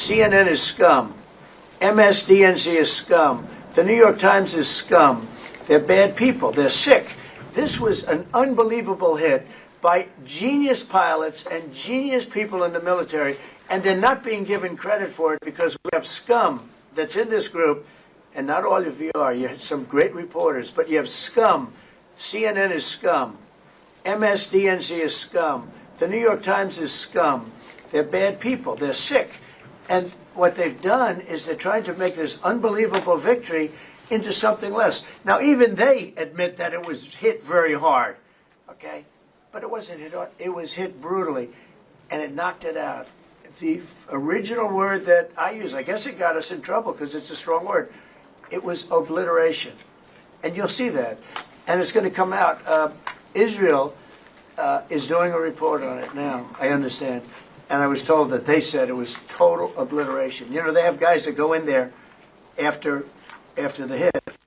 CNN is scum. MSNBC is scum. The New York Times is scum. They're bad people. They're sick. This was an unbelievable hit by genius pilots and genius people in the military, and they're not being given credit for it because we have scum that's in this group, and not all of you are. You had some great reporters, but you have scum. CNN is scum. MSNBC is scum. The New York Times is scum. They're bad people. They're sick. And what they've done is they're trying to make this unbelievable victory into something less. Now, even they admit that it was hit very hard, okay? But it wasn't hit hard. It was hit brutally, and it knocked it out. The original word that I use, I guess it got us in trouble because it's a strong word. It was obliteration. And you'll see that. And it's going to come out. Israel is doing a report on it now, I understand. And I was told that they said it was total obliteration. You know, they have guys that go in there after the hit,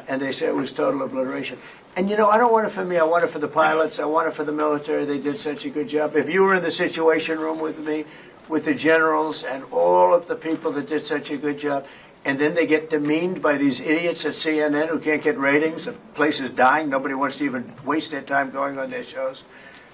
and they say it was total obliteration. And, you know, I don't want it for me. I want it for the pilots. I want it for the military. They did such a good job. If you were in the Situation Room with me, with the generals and all of the people that did such a good job, and then they get demeaned by these idiots at CNN who can't get ratings, the place is dying, nobody wants to even waste their time going on their shows.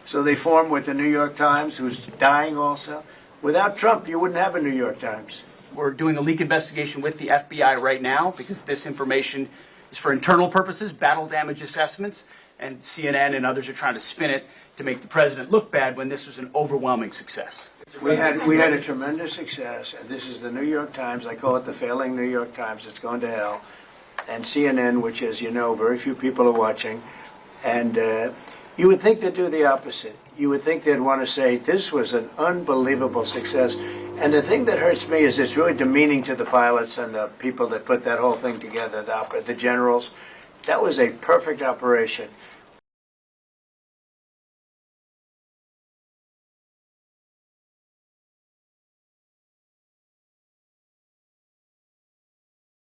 So they form with the New York Times, who's dying also. Without Trump, you wouldn't have a New York Times. We're doing a leak investigation with the FBI right now because this information is for internal purposes, battle damage assessments, and CNN and others are trying to spin it to make the president look bad when this was an overwhelming success. We had a tremendous success, and this is the New York Times. I call it the failing New York Times. It's going to hell. And CNN, which, as you know, very few people are watching. And you would think they'd do the opposite. You would think they'd want to say, this was an unbelievable success. And the thing that hurts me is it's really demeaning to the pilots and the people that put that whole thing together, the generals. That was a perfect operation.